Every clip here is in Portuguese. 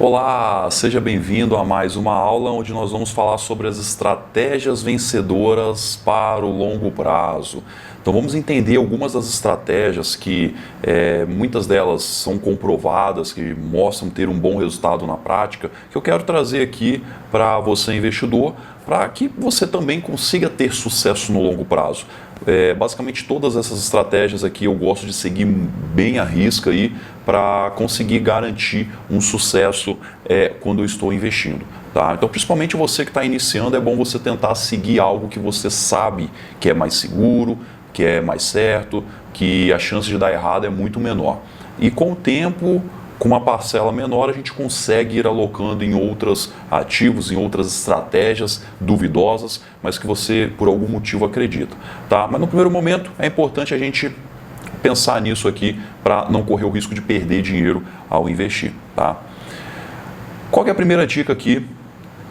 Olá, seja bem-vindo a mais uma aula onde nós vamos falar sobre as estratégias vencedoras para o longo prazo. Então vamos entender algumas das estratégias que muitas delas são comprovadas, que mostram ter um bom resultado na prática, que eu quero trazer aqui para você investidor, para que você também consiga ter sucesso no longo prazo. Basicamente todas essas estratégias aqui eu gosto de seguir bem à risca aí para conseguir garantir um sucesso quando eu estou investindo. Tá? Então, principalmente você que está iniciando, é bom você tentar seguir algo que você sabe que é mais seguro, que é mais certo, que a chance de dar errado é muito menor. E com o tempo, com uma parcela menor, a gente consegue ir alocando em outros ativos, em outras estratégias duvidosas, mas que você, por algum motivo, acredita. Tá? Mas no primeiro momento, é importante a gente pensar nisso aqui para não correr o risco de perder dinheiro ao investir. Tá? Qual que é a primeira dica aqui?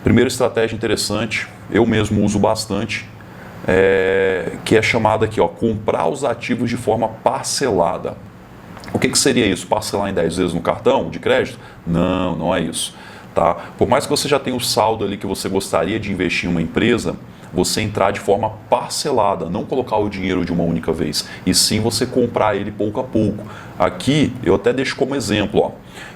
Primeira estratégia interessante, eu mesmo uso bastante, que é chamada aqui, ó, comprar os ativos de forma parcelada. O que seria isso? Parcelar em 10 vezes no cartão de crédito? Não, não é isso. Tá? Por mais que você já tenha o saldo ali que você gostaria de investir em uma empresa, você entrar de forma parcelada, não colocar o dinheiro de uma única vez, e sim você comprar ele pouco a pouco. Aqui eu até deixo como exemplo. Ó.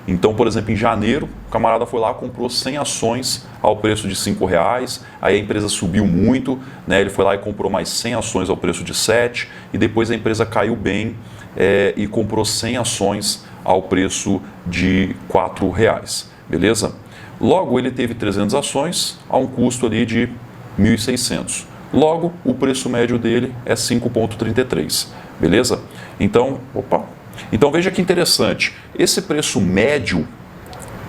Então, por exemplo, em janeiro, o camarada foi lá, comprou 100 ações ao preço de R$5, aí a empresa subiu muito, né? Ele foi lá e comprou mais 100 ações ao preço de 7, e depois a empresa caiu bem, e comprou 100 ações ao preço de R$4, beleza? Logo, ele teve 300 ações a um custo ali de 1.600. Logo, o preço médio dele é 5,33, beleza? Então, veja que interessante, esse preço médio,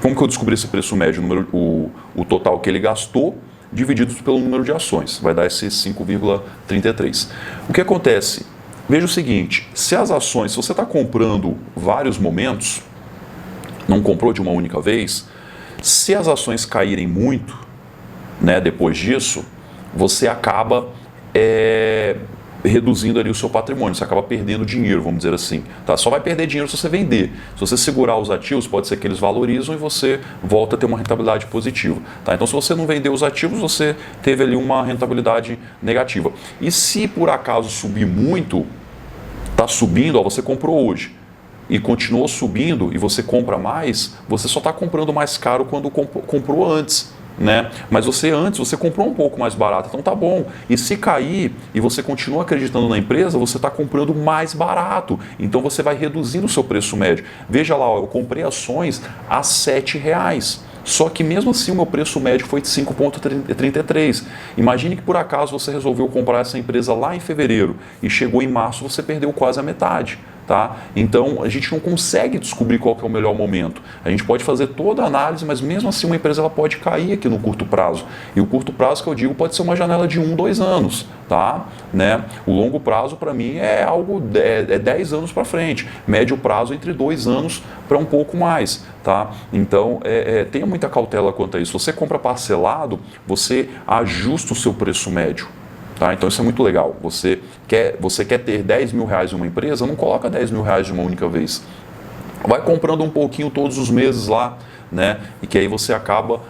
como que eu descobri esse preço médio? O total que ele gastou dividido pelo número de ações, vai dar esse 5,33. O que acontece? Veja o seguinte, se você está comprando vários momentos, não comprou de uma única vez, se as ações caírem muito, né, depois disso, você acaba reduzindo ali o seu patrimônio, você acaba perdendo dinheiro, vamos dizer assim. Tá? Só vai perder dinheiro se você vender. Se você segurar os ativos, pode ser que eles valorizam e você volta a ter uma rentabilidade positiva. Tá? Então, se você não vender os ativos, você teve ali uma rentabilidade negativa. E se por acaso subir muito, está subindo, ó, você comprou hoje e continuou subindo e você compra mais, você só está comprando mais caro quando comprou antes. Né? Mas você comprou um pouco mais barato, então tá bom. E se cair e você continua acreditando na empresa, você está comprando mais barato. Então você vai reduzindo o seu preço médio. Veja lá, ó, eu comprei ações a R$7. Só que mesmo assim o meu preço médio foi de 5,33. Imagine que por acaso você resolveu comprar essa empresa lá em fevereiro e chegou em março, você perdeu quase a metade. Tá? Então a gente não consegue descobrir qual que é o melhor momento. A gente pode fazer toda a análise, mas mesmo assim uma empresa ela pode cair aqui no curto prazo. E o curto prazo que eu digo pode ser uma janela de 1, 2 anos. Tá? Né? O longo prazo para mim é algo 10 anos para frente. Médio prazo entre 2 anos para um pouco mais. Tá? Então tenha muita cautela quanto a isso. Você compra parcelado, você ajusta o seu preço médio. Tá? Então isso é muito legal. Você quer ter R$10 mil em uma empresa, não coloca R$10 mil de uma única vez. Vai comprando um pouquinho todos os meses lá, né? E que aí você acaba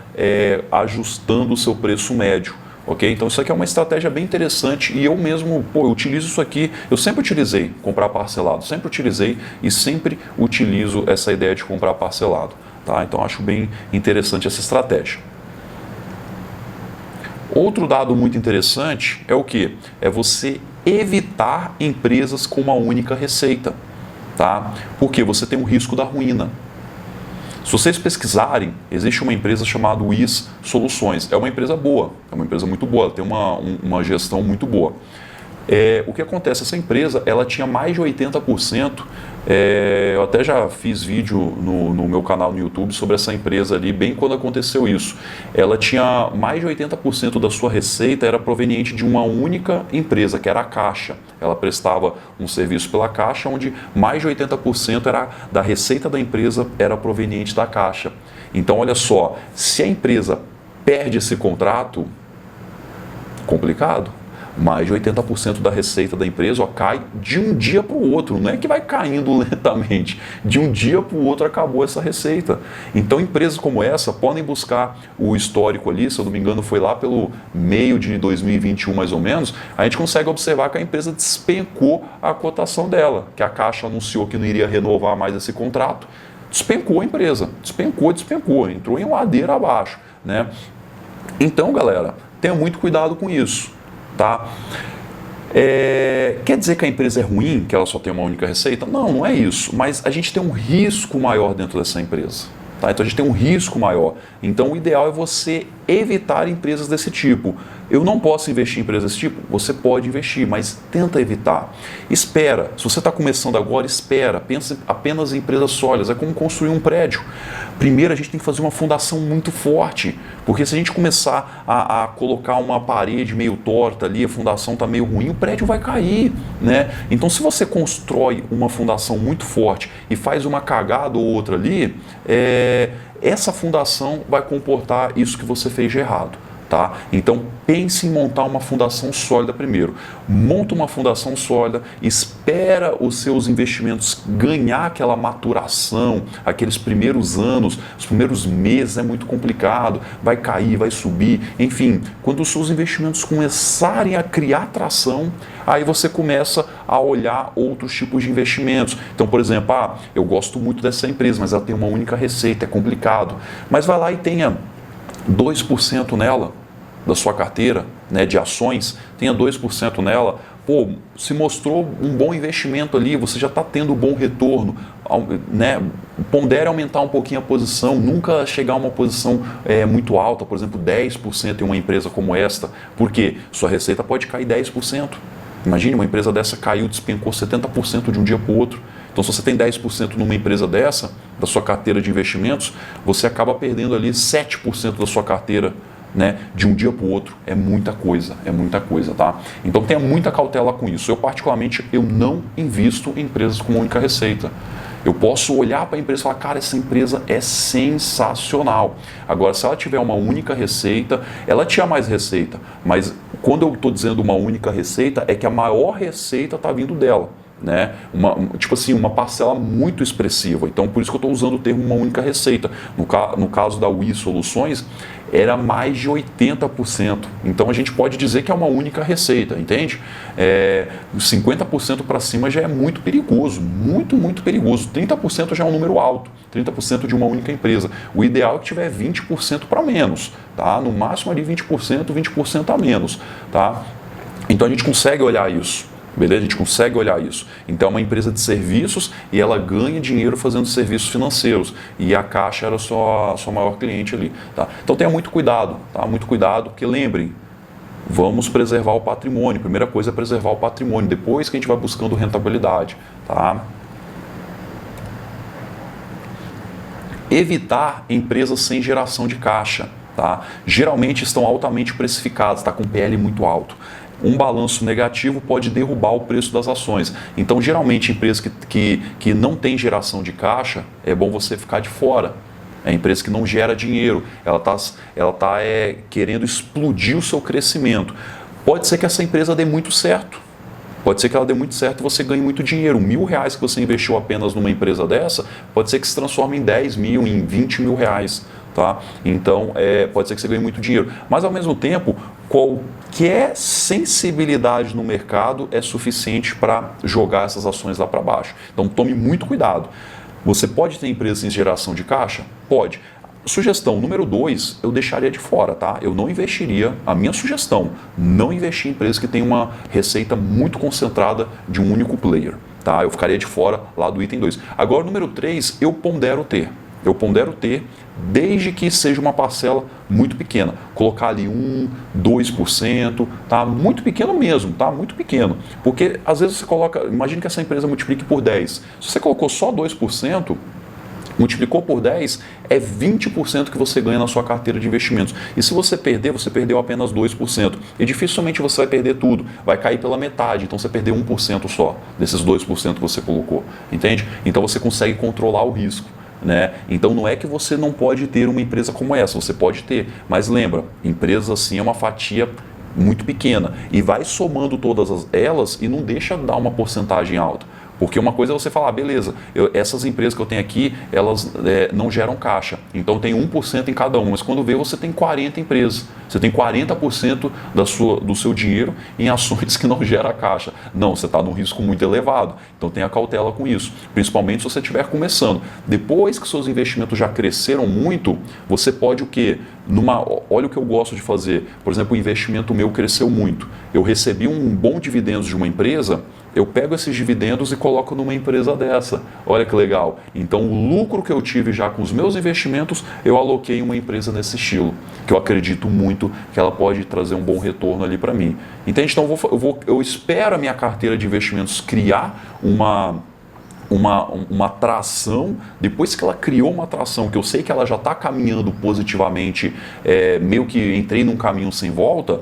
ajustando o seu preço médio. Okay? Então isso aqui é uma estratégia bem interessante e eu mesmo, eu utilizo isso aqui, eu sempre utilizei comprar parcelado, sempre utilizei e sempre utilizo essa ideia de comprar parcelado. Tá? Então acho bem interessante essa estratégia. Outro dado muito interessante é o que? É você evitar empresas com uma única receita. Tá? Porque você tem um risco da ruína. Se vocês pesquisarem, existe uma empresa chamada WIS Soluções. É uma empresa boa, é uma empresa muito boa, ela tem uma gestão muito boa. O que acontece? Essa empresa ela tinha mais de 80%. Eu até já fiz vídeo no meu canal no YouTube sobre essa empresa ali, bem quando aconteceu isso. Ela tinha mais de 80% da sua receita era proveniente de uma única empresa, que era a Caixa. Ela prestava um serviço pela Caixa, onde mais de 80% da receita da empresa era proveniente da Caixa. Então, olha só, se a empresa perde esse contrato, complicado. Mais de 80% da receita da empresa cai de um dia para o outro. Não é que vai caindo lentamente. De um dia para o outro acabou essa receita. Então, empresas como essa podem buscar o histórico ali, se eu não me engano, foi lá pelo meio de 2021 mais ou menos, a gente consegue observar que a empresa despencou a cotação dela, que a Caixa anunciou que não iria renovar mais esse contrato. Despencou a empresa. Despencou. Entrou em ladeira abaixo, né? Então, galera, tenha muito cuidado com isso. Tá? Quer dizer que a empresa é ruim, que ela só tem uma única receita? Não, não é isso. Mas a gente tem um risco maior dentro dessa empresa. Tá? Então a gente tem um risco maior. Então o ideal é você evitar empresas desse tipo. Eu não posso investir em empresas desse tipo? Você pode investir, mas tenta evitar. Espera. Se você está começando agora, espera. Pensa apenas em empresas sólidas. É como construir um prédio. Primeiro a gente tem que fazer uma fundação muito forte. Porque se a gente começar a colocar uma parede meio torta ali, a fundação está meio ruim, o prédio vai cair, né? Então se você constrói uma fundação muito forte e faz uma cagada ou outra ali, essa fundação vai comportar isso que você fez de errado. Tá? Então pense em montar uma fundação sólida primeiro. Monta uma fundação sólida, espera os seus investimentos ganhar aquela maturação, aqueles primeiros anos, os primeiros meses é muito complicado, vai cair, vai subir, enfim, quando os seus investimentos começarem a criar tração, aí você começa a olhar outros tipos de investimentos. Então, por exemplo, eu gosto muito dessa empresa, mas ela tem uma única receita, é complicado, mas vai lá e tenha 2% nela, da sua carteira, né, de ações, tenha 2% nela, se mostrou um bom investimento ali, você já está tendo um bom retorno, né, pondere aumentar um pouquinho a posição, nunca chegar a uma posição muito alta, por exemplo, 10% em uma empresa como esta, porque sua receita pode cair 10%. Imagine, uma empresa dessa caiu, despencou 70% de um dia para o outro. Então, se você tem 10% numa empresa dessa, da sua carteira de investimentos, você acaba perdendo ali 7% da sua carteira, né, de um dia para o outro. É muita coisa, tá? Então tenha muita cautela com isso. Eu particularmente, eu não invisto em empresas com uma única receita. Eu posso olhar para a empresa e falar, cara, essa empresa é sensacional. Agora, se ela tiver uma única receita, ela tinha mais receita, mas quando eu estou dizendo uma única receita, é que a maior receita está vindo dela. Né? Tipo assim, uma parcela muito expressiva. Então, por isso que eu estou usando o termo uma única receita. No caso da Wii Soluções, era mais de 80%. Então, a gente pode dizer que é uma única receita, entende? 50% para cima já é muito perigoso, muito perigoso. 30% já é um número alto, 30% de uma única empresa. O ideal é que tiver 20% para menos, tá? No máximo ali 20% a menos, tá? Então, a gente consegue olhar isso. Beleza? A gente consegue olhar isso. Então é uma empresa de serviços e ela ganha dinheiro fazendo serviços financeiros. E a Caixa era sua maior cliente ali. Tá? Então tenha muito cuidado, tá? Muito cuidado, porque lembrem, vamos preservar o patrimônio. Primeira coisa é preservar o patrimônio, depois que a gente vai buscando rentabilidade. Tá? Evitar empresas sem geração de caixa. Tá? Geralmente estão altamente precificadas, está com PL muito alto. Um balanço negativo pode derrubar o preço das ações. Então, geralmente, empresas que não tem geração de caixa, é bom você ficar de fora. É empresa que não gera dinheiro, ela tá querendo explodir o seu crescimento. Pode ser que essa empresa dê muito certo. Pode ser que ela dê muito certo e você ganhe muito dinheiro. R$1.000 que você investiu apenas numa empresa dessa, pode ser que se transforme em 10 mil, em 20 mil reais. Tá? Então, pode ser que você ganhe muito dinheiro. Mas, ao mesmo tempo, qualquer sensibilidade no mercado é suficiente para jogar essas ações lá para baixo. Então, tome muito cuidado. Você pode ter empresas em geração de caixa? Pode. Sugestão número 2, eu deixaria de fora, tá? Eu não investiria, a minha sugestão, não investir em empresas que têm uma receita muito concentrada de um único player, tá? Eu ficaria de fora lá do item 2. Agora, número 3, eu pondero ter. Desde que seja uma parcela muito pequena. Colocar ali 2%, tá? Muito pequeno mesmo, tá? Muito pequeno. Porque às vezes você coloca, imagine que essa empresa multiplique por 10. Se você colocou só 2%, multiplicou por 10, é 20% que você ganha na sua carteira de investimentos. E se você perder, você perdeu apenas 2%. E dificilmente você vai perder tudo. Vai cair pela metade. Então você perdeu 1% só desses 2% que você colocou. Entende? Então você consegue controlar o risco. Né? Então não é que você não pode ter uma empresa como essa, você pode ter, mas lembra, empresas assim é uma fatia muito pequena, e vai somando todas elas e não deixa dar uma porcentagem alta. Porque uma coisa é você falar, beleza, essas empresas que eu tenho aqui, elas não geram caixa. Então tem 1% em cada uma. Mas quando vê, você tem 40 empresas. Você tem 40% do seu dinheiro em ações que não geram caixa. Não, você está num risco muito elevado. Então tenha cautela com isso. Principalmente se você estiver começando. Depois que seus investimentos já cresceram muito, você pode o quê? Olha o que eu gosto de fazer. Por exemplo, o investimento meu cresceu muito. Eu recebi um bom dividendo de uma empresa, eu pego esses dividendos e coloco numa empresa dessa. Olha que legal. Então, o lucro que eu tive já com os meus investimentos, eu aloquei em uma empresa nesse estilo, que eu acredito muito que ela pode trazer um bom retorno ali para mim. Entende? Então, eu espero a minha carteira de investimentos criar uma tração. Depois que ela criou uma tração, que eu sei que ela já está caminhando positivamente, meio que entrei num caminho sem volta,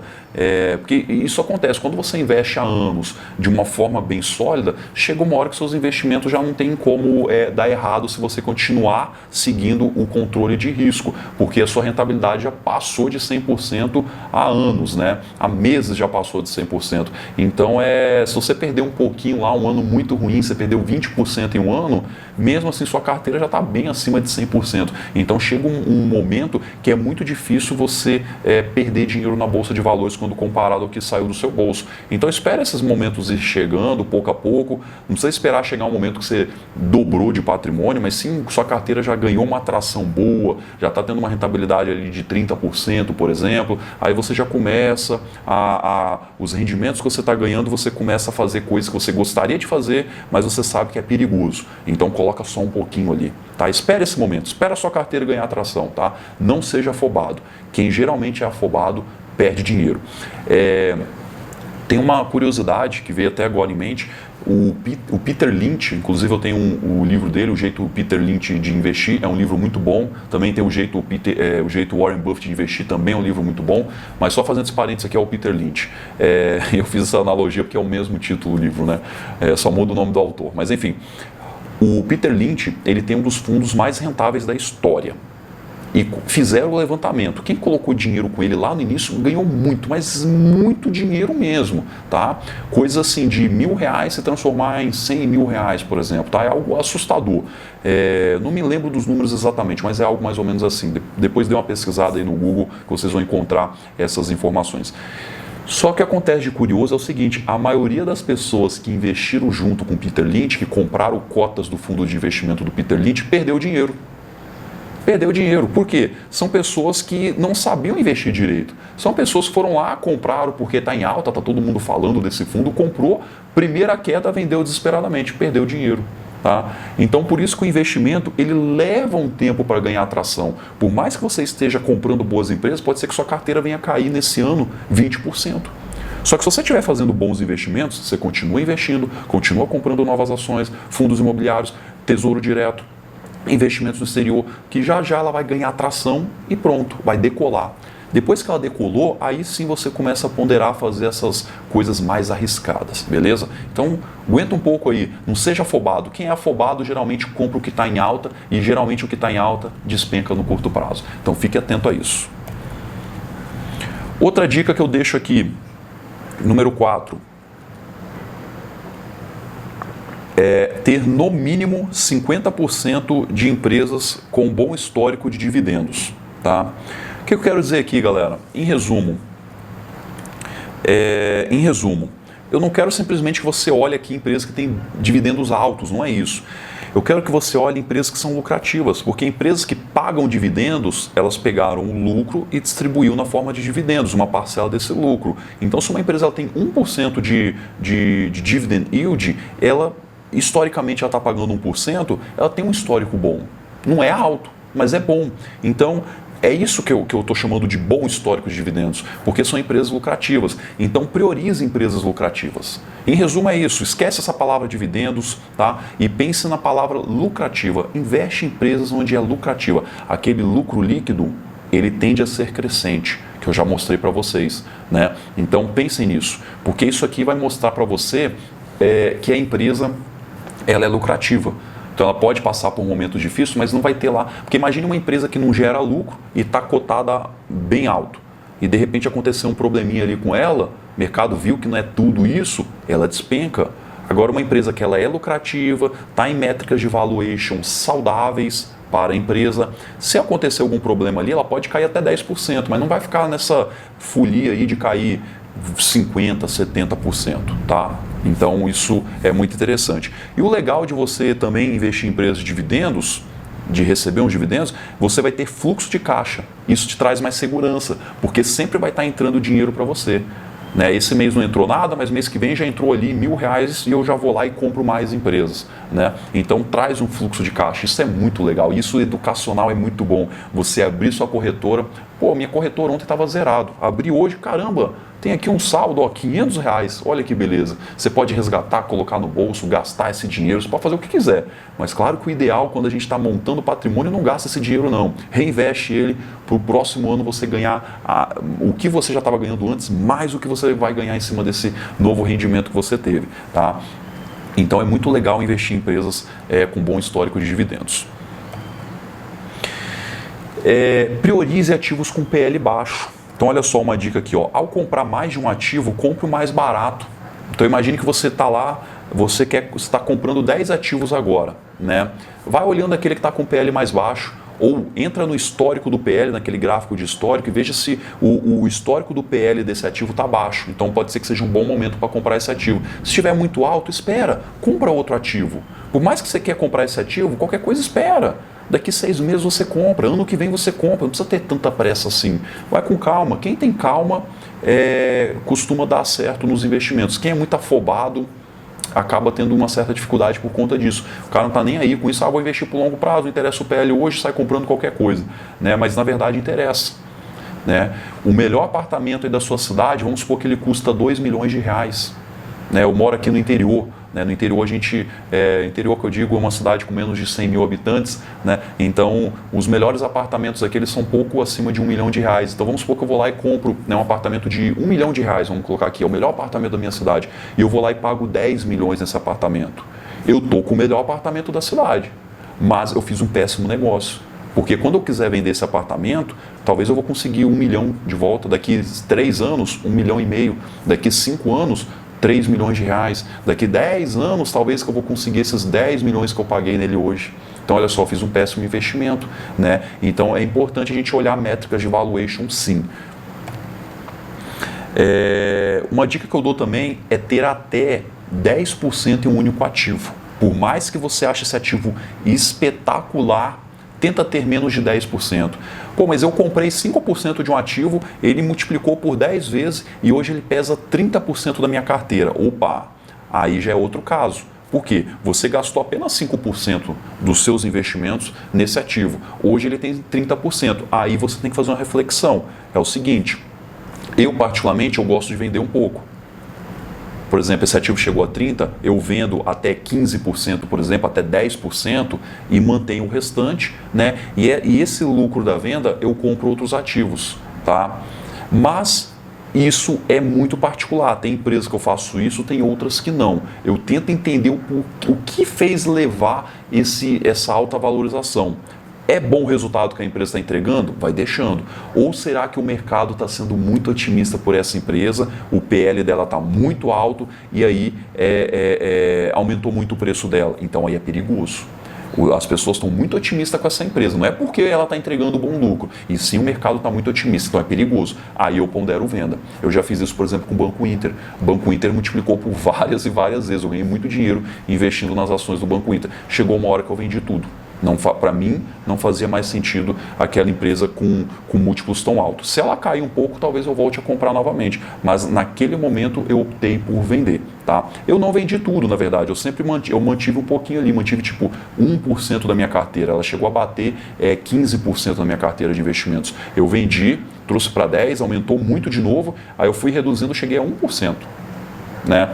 porque isso acontece, quando você investe há anos de uma forma bem sólida, chega uma hora que seus investimentos já não tem como dar errado se você continuar seguindo o controle de risco, porque a sua rentabilidade já passou de 100% há anos, né? Há meses já passou de 100%. Então, se você perder um pouquinho lá, um ano muito ruim, você perdeu 20% em um ano, mesmo assim sua carteira já está bem acima de 100%. Então chega um momento que é muito difícil você perder dinheiro na bolsa de valores quando comparado ao que saiu do seu bolso. Então espere esses momentos ir chegando pouco a pouco. Não precisa esperar chegar um momento que você dobrou de patrimônio, mas sim sua carteira já ganhou uma atração boa, já está tendo uma rentabilidade ali de 30%, por exemplo. Aí você já começa os rendimentos que você está ganhando, você começa a fazer coisas que você gostaria de fazer, mas você sabe que é perigoso. Então coloca só um pouquinho ali, tá? Espere esse momento, espera a sua carteira ganhar atração, tá? Não seja afobado. Quem geralmente é afobado perde dinheiro. Tem uma curiosidade que veio até agora em mente. O Peter Lynch, inclusive eu tenho o livro dele, O Jeito Peter Lynch de Investir, é um livro muito bom. Também tem o jeito Warren Buffett de Investir, também é um livro muito bom. Mas só fazendo esse parênteses aqui é o Peter Lynch. Eu fiz essa analogia porque é o mesmo título do livro, né? Só muda o nome do autor. Mas enfim, o Peter Lynch, ele tem um dos fundos mais rentáveis da história. E fizeram o levantamento. Quem colocou dinheiro com ele lá no início ganhou muito, mas muito dinheiro mesmo, tá? Coisa assim de R$1.000 se transformar em R$100.000, por exemplo, tá? É algo assustador. Não me lembro dos números exatamente, mas é algo mais ou menos assim. Depois dê uma pesquisada aí no Google que vocês vão encontrar essas informações. Só que acontece de curioso é o seguinte, a maioria das pessoas que investiram junto com o Peter Lynch, que compraram cotas do fundo de investimento do Peter Lynch, perdeu dinheiro. Perdeu dinheiro. Por quê? São pessoas que não sabiam investir direito. São pessoas que foram lá, compraram porque está em alta, está todo mundo falando desse fundo, comprou, primeira queda, vendeu desesperadamente, perdeu dinheiro. Tá? Então, por isso que o investimento ele leva um tempo para ganhar atração. Por mais que você esteja comprando boas empresas, pode ser que sua carteira venha cair nesse ano 20%. Só que se você estiver fazendo bons investimentos, você continua investindo, continua comprando novas ações, fundos imobiliários, tesouro direto, investimentos no exterior, que já ela vai ganhar atração e pronto, vai decolar. Depois que ela decolou, aí sim você começa a ponderar fazer essas coisas mais arriscadas, beleza? Então, aguenta um pouco aí, não seja afobado. Quem é afobado geralmente compra o que está em alta e geralmente o que está em alta despenca no curto prazo. Então, fique atento a isso. Outra dica que eu deixo aqui, número 4. Ter no mínimo 50% de empresas com bom histórico de dividendos. Tá? O que eu quero dizer aqui, galera? Em resumo, eu não quero simplesmente que você olhe aqui empresas que têm dividendos altos, não é isso. Eu quero que você olhe empresas que são lucrativas, porque empresas que pagam dividendos, elas pegaram o lucro e distribuíram na forma de dividendos, uma parcela desse lucro. Então, se uma empresa ela tem 1% de dividend yield, ela historicamente ela está pagando 1%, ela tem um histórico bom. Não é alto, mas é bom. Então, é isso que eu estou chamando de bom histórico de dividendos, porque são empresas lucrativas. Então, priorize empresas lucrativas. Em resumo, é isso. Esquece essa palavra dividendos, tá? E pense na palavra lucrativa. Investe em empresas onde é lucrativa. Aquele lucro líquido, ele tende a ser crescente, que eu já mostrei para vocês, né? Então, pensem nisso, porque isso aqui vai mostrar para você que a empresa ela é lucrativa. Então ela pode passar por um momento difícil, mas não vai ter lá. Porque imagine uma empresa que não gera lucro e está cotada bem alto. e de repente aconteceu um probleminha ali com ela, o mercado viu que não é tudo isso, ela despenca. Agora uma empresa que ela é lucrativa, está em métricas de valuation saudáveis para a empresa, se acontecer algum problema ali, ela pode cair até 10%, mas não vai ficar nessa folia aí de cair 50%, 70%, tá? Então isso é muito interessante. E o legal de você também investir em empresas de dividendos, de receber uns dividendos, você vai ter fluxo de caixa. Isso te traz mais segurança, porque sempre vai estar entrando dinheiro para você. Né? Esse mês não entrou nada, mas mês que vem já entrou ali R$1.000 e eu já vou lá e compro mais empresas. Né? Então traz um fluxo de caixa, isso é muito legal, isso educacional é muito bom. Você abrir sua corretora, pô, minha corretora ontem estava zerado, abri hoje, caramba, tem aqui um saldo, ó, R$500, olha que beleza. Você pode resgatar, colocar no bolso, gastar esse dinheiro, você pode fazer o que quiser. Mas claro que o ideal, quando a gente está montando patrimônio, não gasta esse dinheiro não. Reinveste ele para o próximo ano você ganhar o que você já estava ganhando antes, mais o que você vai ganhar em cima desse novo rendimento que você teve. Tá? Então é muito legal investir em empresas com bom histórico de dividendos. Priorize ativos com PL baixo. Então olha só uma dica aqui, ó. Ao comprar mais de um ativo, compre o mais barato. Então imagine que você está lá, você está comprando 10 ativos agora, né? Vai olhando aquele que está com PL mais baixo, ou entra no histórico do PL, naquele gráfico de histórico, e veja se o histórico do PL desse ativo está baixo. Então pode ser que seja um bom momento para comprar esse ativo. Se estiver muito alto, espera, compra outro ativo. Por mais que você quer comprar esse ativo, qualquer coisa espera. Daqui 6 meses você compra, ano que vem você compra, não precisa ter tanta pressa assim. Vai com calma. Quem tem calma costuma dar certo nos investimentos. Quem é muito afobado acaba tendo uma certa dificuldade por conta disso. O cara não está nem aí com isso, vou investir por longo prazo, não interessa o PL hoje, sai comprando qualquer coisa. Né? Mas na verdade interessa. Né? O melhor apartamento aí da sua cidade, vamos supor que ele custa R$2 milhões. Né? Eu moro aqui no interior. Né? No interior, interior que eu digo é uma cidade com menos de 100 mil habitantes, né? Então os melhores apartamentos aqui eles são um pouco acima de R$1 milhão. Então vamos supor que eu vou lá e compro, né, um apartamento de R$1 milhão, vamos colocar aqui, é o melhor apartamento da minha cidade, e eu vou lá e pago 10 milhões nesse apartamento. Eu estou com o melhor apartamento da cidade, mas eu fiz um péssimo negócio. Porque quando eu quiser vender esse apartamento, talvez eu vou conseguir R$1 milhão de volta, daqui 3 anos, R$1,5 milhão, daqui 5 anos, R$3 milhões, daqui 10 anos talvez que eu vou conseguir esses 10 milhões que eu paguei nele hoje. Então olha só, fiz um péssimo investimento. Né? Então é importante a gente olhar métricas de valuation sim. Uma dica que eu dou também é ter até 10% em um único ativo. Por mais que você ache esse ativo espetacular, tenta ter menos de 10%. Pô, mas eu comprei 5% de um ativo, ele multiplicou por 10 vezes e hoje ele pesa 30% da minha carteira. Opa, aí já é outro caso. Por quê? Você gastou apenas 5% dos seus investimentos nesse ativo. Hoje ele tem 30%. Aí você tem que fazer uma reflexão. É o seguinte, eu particularmente eu gosto de vender um pouco. Por exemplo, esse ativo chegou a 30%, eu vendo até 15%, por exemplo, até 10% e mantenho o restante, né? E esse lucro da venda eu compro outros ativos, tá? Mas isso é muito particular. Tem empresas que eu faço isso, tem outras que não. Eu tento entender o que fez levar essa alta valorização. É bom o resultado que a empresa está entregando? Vai deixando. Ou será que o mercado está sendo muito otimista por essa empresa, o PL dela está muito alto e aí aumentou muito o preço dela? Então aí é perigoso. As pessoas estão muito otimistas com essa empresa. Não é porque ela está entregando bom lucro, e sim o mercado está muito otimista, então é perigoso. Aí eu pondero venda. Eu já fiz isso, por exemplo, com o Banco Inter. O Banco Inter multiplicou por várias e várias vezes. Eu ganhei muito dinheiro investindo nas ações do Banco Inter. Chegou uma hora que eu vendi tudo. Para mim, não fazia mais sentido aquela empresa com múltiplos tão altos. Se ela cair um pouco, talvez eu volte a comprar novamente. Mas naquele momento eu optei por vender. Tá? Eu não vendi tudo, na verdade. Eu mantive um pouquinho ali, mantive tipo 1% da minha carteira. Ela chegou a bater 15% da minha carteira de investimentos. Eu vendi, trouxe para 10%, aumentou muito de novo. Aí eu fui reduzindo, cheguei a 1%. Né?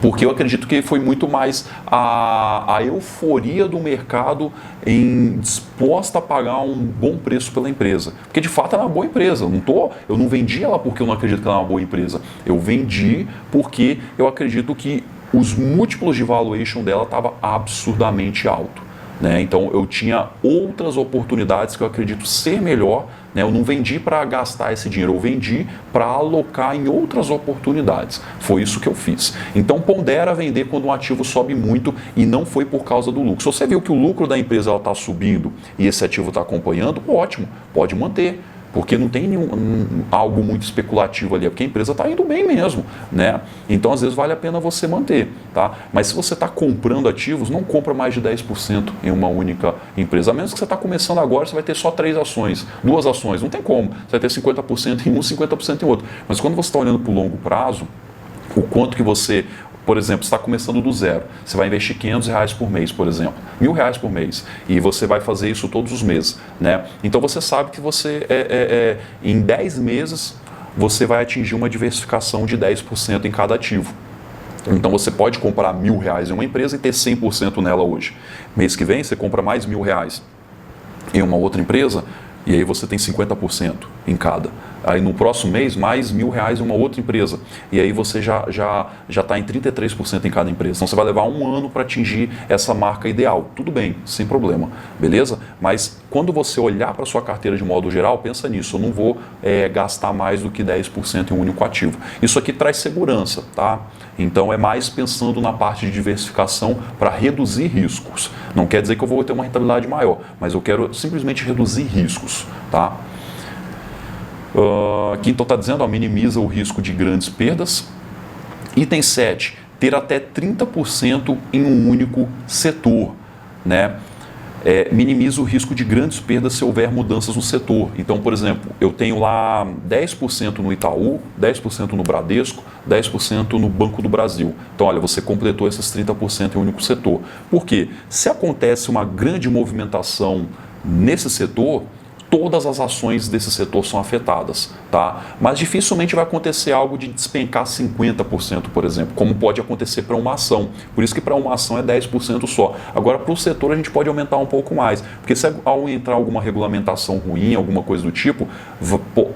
Porque eu acredito que foi muito mais a euforia do mercado em disposta a pagar um bom preço pela empresa. Porque de fato ela é uma boa empresa. Eu não vendi ela porque eu não acredito que ela é uma boa empresa. Eu vendi porque eu acredito que os múltiplos de valuation dela estavam absurdamente alto. né? Então eu tinha outras oportunidades que eu acredito ser melhor, né? Eu não vendi para gastar esse dinheiro, eu vendi para alocar em outras oportunidades. Foi isso que eu fiz. Então pondera vender quando um ativo sobe muito e não foi por causa do lucro. Se você viu que o lucro da empresa está subindo e esse ativo está acompanhando, ótimo, pode manter. Porque não tem algo muito especulativo ali, é porque a empresa está indo bem mesmo, né? Então, às vezes, vale a pena você manter, tá? Mas se você está comprando ativos, não compra mais de 10% em uma única empresa. A menos que você está começando agora, você vai ter só 3 ações, 2 ações, não tem como. Você vai ter 50% em um, 50% em outro. Mas quando você está olhando para o longo prazo, o quanto que você... Por exemplo, você está começando do zero, você vai investir R$500 por mês, por exemplo, R$1.000 por mês, e você vai fazer isso todos os meses, né? Então você sabe que você, em 10 meses, você vai atingir uma diversificação de 10% em cada ativo. Então você pode comprar R$1.000 em uma empresa e ter 100% nela hoje. Mês que vem você compra mais R$1.000 em uma outra empresa, e aí você tem 50% em cada. Aí no próximo mês, mais R$1.000 em uma outra empresa. E aí você já está em 33% em cada empresa. Então você vai levar um ano para atingir essa marca ideal. Tudo bem, sem problema, beleza? Mas quando você olhar para a sua carteira de modo geral, pensa nisso. Eu não vou gastar mais do que 10% em um único ativo. Isso aqui traz segurança, tá? Então é mais pensando na parte de diversificação para reduzir riscos. Não quer dizer que eu vou ter uma rentabilidade maior, mas eu quero simplesmente reduzir riscos, tá? Aqui então está dizendo, minimiza o risco de grandes perdas. Item 7, ter até 30% em um único setor, né? Minimiza o risco de grandes perdas se houver mudanças no setor. Então, por exemplo, eu tenho lá 10% no Itaú, 10% no Bradesco, 10% no Banco do Brasil. Então, olha, você completou esses 30% em um único setor. Por quê? Se acontece uma grande movimentação nesse setor, todas as ações desse setor são afetadas, tá? Mas dificilmente vai acontecer algo de despencar 50%, por exemplo, como pode acontecer para uma ação. Por isso que para uma ação é 10% só. Agora, para o setor, a gente pode aumentar um pouco mais, porque se ao entrar alguma regulamentação ruim, alguma coisa do tipo,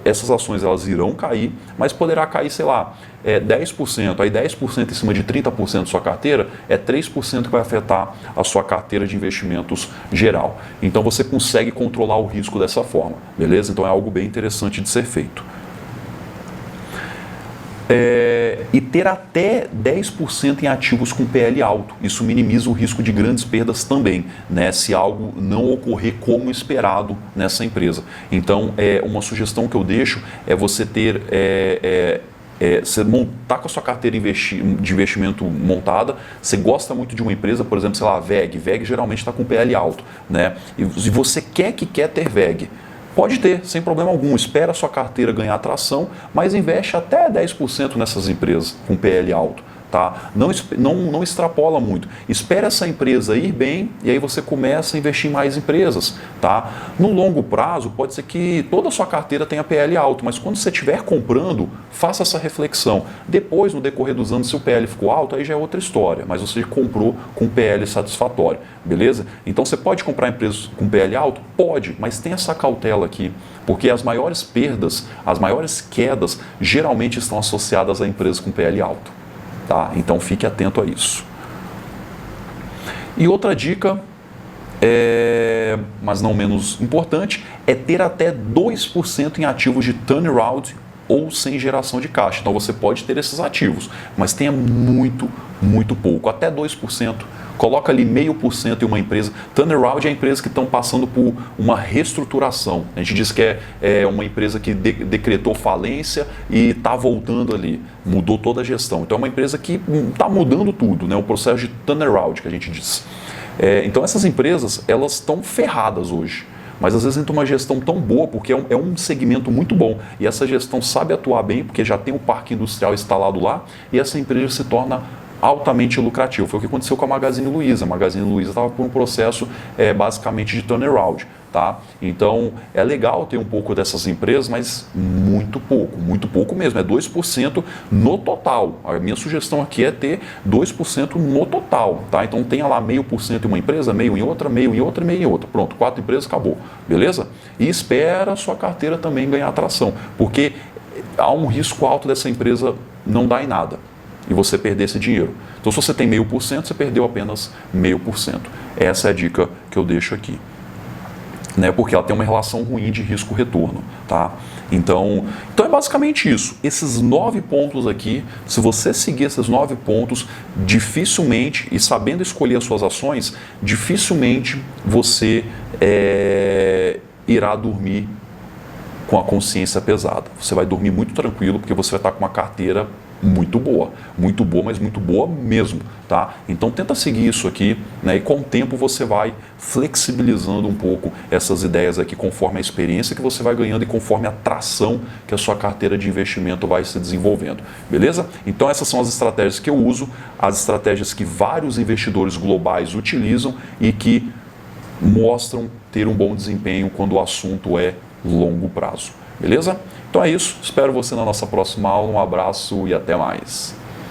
essas ações elas irão cair, mas poderá cair, sei lá, 10%, aí 10% em cima de 30% da sua carteira, é 3% que vai afetar a sua carteira de investimentos geral. Então você consegue controlar o risco dessa forma, beleza? Então é algo bem interessante de ser feito. E ter até 10% em ativos com PL alto. Isso minimiza o risco de grandes perdas também, né? Se algo não ocorrer como esperado nessa empresa. Então, uma sugestão que eu deixo é você ter... você montar com a sua carteira de investimento montada, você gosta muito de uma empresa, por exemplo, sei lá, a VEG geralmente está com PL alto, né? E você quer ter VEG, pode ter, sem problema algum, espera a sua carteira ganhar atração, mas investe até 10% nessas empresas com PL alto. Tá? Não extrapola muito. Espera essa empresa ir bem e aí você começa a investir em mais empresas. Tá? No longo prazo, pode ser que toda a sua carteira tenha PL alto, mas quando você estiver comprando, faça essa reflexão. Depois, no decorrer dos anos, se o PL ficou alto, aí já é outra história, mas você comprou com PL satisfatório. Beleza? Então você pode comprar empresas com PL alto? Pode, mas tem essa cautela aqui, porque as maiores perdas, as maiores quedas, geralmente estão associadas a empresas com PL alto. Tá? Então fique atento a isso. E outra dica, mas não menos importante, é ter até 2% em ativos de turnaround ou sem geração de caixa. Então você pode ter esses ativos, mas tenha muito, muito pouco, até 2%. Coloca ali 0,5% em uma empresa. Turnaround é a empresa que estão passando por uma reestruturação. A gente diz que é uma empresa que decretou falência e está voltando ali. Mudou toda a gestão. Então é uma empresa que está mudando tudo, né? O processo de turnaround que a gente diz. Então essas empresas, elas estão ferradas hoje. Mas às vezes entra uma gestão tão boa, porque é um segmento muito bom. E essa gestão sabe atuar bem, porque já tem o parque industrial instalado lá, e essa empresa se torna altamente lucrativo. Foi o que aconteceu com a Magazine Luiza. A Magazine Luiza estava por um processo basicamente de turnaround. Tá? Então é legal ter um pouco dessas empresas, mas muito pouco mesmo. É 2% no total. A minha sugestão aqui é ter 2% no total. Tá? Então tenha lá 0,5% em uma empresa, meio em outra, meio em outra, meio em outra. Pronto, 4 empresas, acabou. Beleza? E espera a sua carteira também ganhar atração, porque há um risco alto dessa empresa não dar em nada. e você perder esse dinheiro. Então, se você tem 0,5%, você perdeu apenas 0,5%. Essa é a dica que eu deixo aqui. Né, porque ela tem uma relação ruim de risco-retorno, tá? Então é basicamente isso. Esses 9 pontos aqui, se você seguir esses 9 pontos, dificilmente, e sabendo escolher as suas ações, dificilmente você irá dormir com a consciência pesada. Você vai dormir muito tranquilo, porque você vai estar com uma carteira muito boa, mas muito boa mesmo, tá? Então tenta seguir isso aqui, né? E com o tempo você vai flexibilizando um pouco essas ideias aqui conforme a experiência que você vai ganhando e conforme a tração que a sua carteira de investimento vai se desenvolvendo, beleza? Então essas são as estratégias que eu uso, as estratégias que vários investidores globais utilizam e que mostram ter um bom desempenho quando o assunto é longo prazo, beleza? Então é isso, espero você na nossa próxima aula, um abraço e até mais.